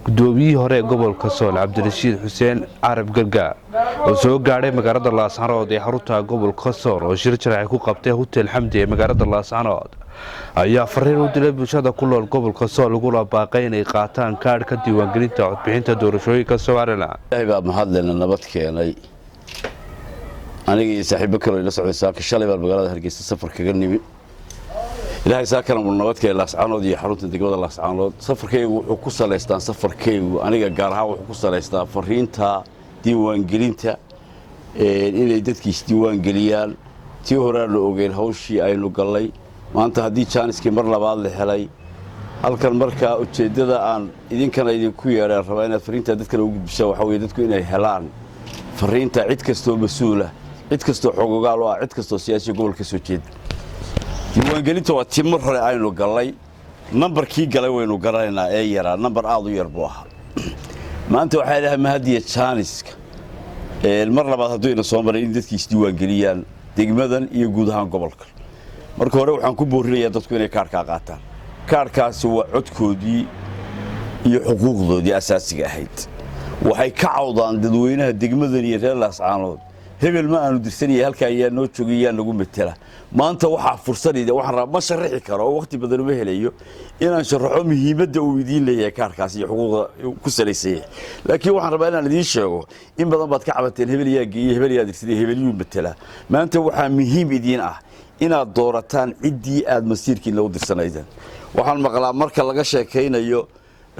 gudoomiyihii hore gobolka Sool Cabdirashiid Xuseen Carab Gargaar oo soo gaaray magaalada Laascaanood ee xarunta gobolka Sool oo shir jaraa'id ku qabtay Hotel Xamdi ee magaalada Laascaanood ayaa fariin u diray bulshada ku nool gobolka Sool ugu baaqay inay qaataan kaadhka diiwaangelinta codbixinta doorashooyinka Soomaaliland. Ilaahay baa mahadlena nabad keenay aniga iyo saaxiibo kale ila socodsaa ka shalay baa magaalada Hargeysa safar kaga nimi. ilaahay saakana nabad keenay Laascaanood iyo xarunta degmada Laascaanood safarkaygu wuxuu ku saleystaan safarkaygu aniga gaar ahaan wuxuu ku saleystaa fariinta diiwaangelinta inay dadkiis diiwaangeliyaan tii hore la ogeyn hawshii aynu galay maanta haddii jaaniskii mar labaad la helay halkan markaa ujeedada aan idinku yeeray rabaa inaad fariinta dadka ugu gudbisaan waxa weeye dadku inay helaan fariinta cid kastoo mas'uula cid kastoo xogogaal oo cid kastoo siyaasi gobolka soo jeeda diiwaangelinta waa timir hore aynu galay nambarkii galay waynu garanaynaa ee yaraa nambar aad u yar buu ahaa maanta waxay leedahay mahadiya jaaniska mar labaad hadduu ina soo maray in dadkiis diiwaangeliyaan degmadan iyo guud ahaan gobolka marka hore waxaan ku boorinayaa dadku inay kaarka qaataan kaarkaasi waa codkoodii iyo xuquuqdoodii asaasiga ahayd waxay ka cawdaan dadweynaha degmadan iyo reer Laascaanood hebel ma aanu dirsanayay halka ayaa noo joogay nagu metela maanta waxa fursadayda waxaan rabaa ma sharaxi karo waqti badan uma helayo inaan sharaxo muhiimadda uu idin leeyahay kaarkaas iyo xuquuqda ku saleysay laakiin waxaan rabaa inaan idin sheego in badan baad ka cabateen hebel yaa geeyay hebel yaa dirsaday hebel uu metela maanta waxa muhiim idin ah inaad doorataan ciddii aad masiirkiina u dirsanaydaan waxaan maqlaa marka laga sheekaynayo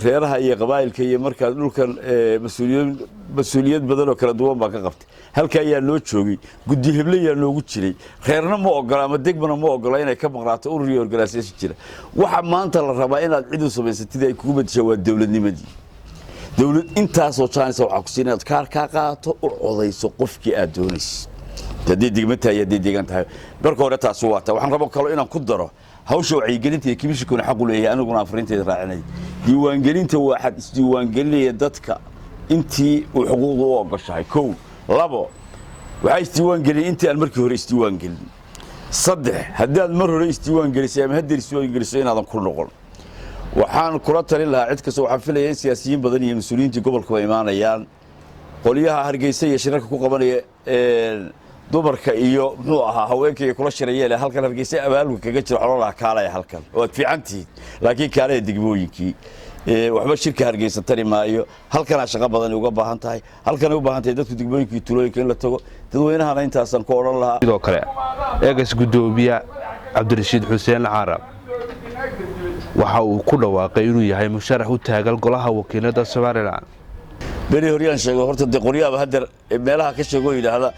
reeraha iyo qabaa'ilka iyo marka dhulkan mas'uuliyad badan oo kala duwan baa ka qabtay halka ayaa loo joogay guddi heble ayaa loogu jiray reerna ma ogola ama degmana ma ogola inay ka maqnaato urur iyo organization jira waxa maanta la rabaa inaad cid u samaysatid ay kugu badashay waa dawladnimadii dawlad intaas oo chance waxa ku siinad kaar ka qaato u codayso qofkii aad doonaysid hadii degmata iyo deegaan tahay marka hore taas waxaan rabaa kale inaan ku daro hawsha wacyigelinta iyo kimishkuna xaq u leeyahay aniguna afarinteeda raacinay diiwaangelinta waxaad isdiiwaangelinaya dadka intii uu xuquuqdu u ogashahay kow labo waxay isdiiwaangelin intii aan markii hore isdiiwaangelin saddex haddii aad mar hore isdiiwaangelisay ama haddii isdiiwaangeliso inaadan ku noqon waxaan kula talin lahaa cid kasta waxaan filayaa in siyaasiyiin badan iyo mas'uuliyiinta gobolka ay imaanayaan qoliyaha Hargeysa iyo shirarka ku qabanaya dumarka iyo muxuu ahaa haweenkii kula shirayeen halkan Hargeysa abaalku kaga jiro xololaha kaalay halkan oo fiicantii laakiin kaalay degmooyinkii waxba shirka Hargeysa tari maayo halkan shaqo badan uga baahan tahay halkan u baahan tahay dadku degmooyinkii tulooyinka in la tago dadweynahana intaasan ku oran lahaa sidoo kale eegas gudoomiye Cabdirashiid Xuseen Carab waxa uu ku dhawaaqay inuu yahay musharax u taagan golaha wakiilada Soomaaliland bari horiyaan sheego horta deqoriyaha hadda meelaha ka sheego yiraahda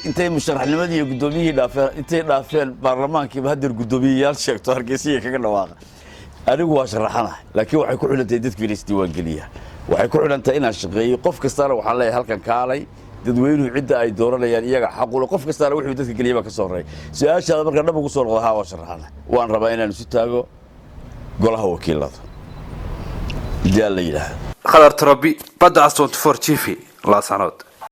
intay musharaxnimadii iyo gudoomiyihii dhaafeen baarlamaankii hadda gudoomiyayaal sheegto Hargeysa kaga dhawaaqa anigu waa sharaxanahay laakiin waxay ku xulantay dadku inay isdiiwaangeliya waxay ku xulantay inaan shaqeeyo qof kasta waxaan leeyahay halkan kaalay dadweynuhu cidda ay dooranayaan iyaga xaq u leh qof kasta wuxuu dadka galiyay ka soo reey su'aashaada marka dhab ugu soo noqdo waa sharaxanahay waan rabaa inaan isu taago golaha wakiilada diyaar la yiraahdo خضر تربي بدأ 24 TV Laascaanood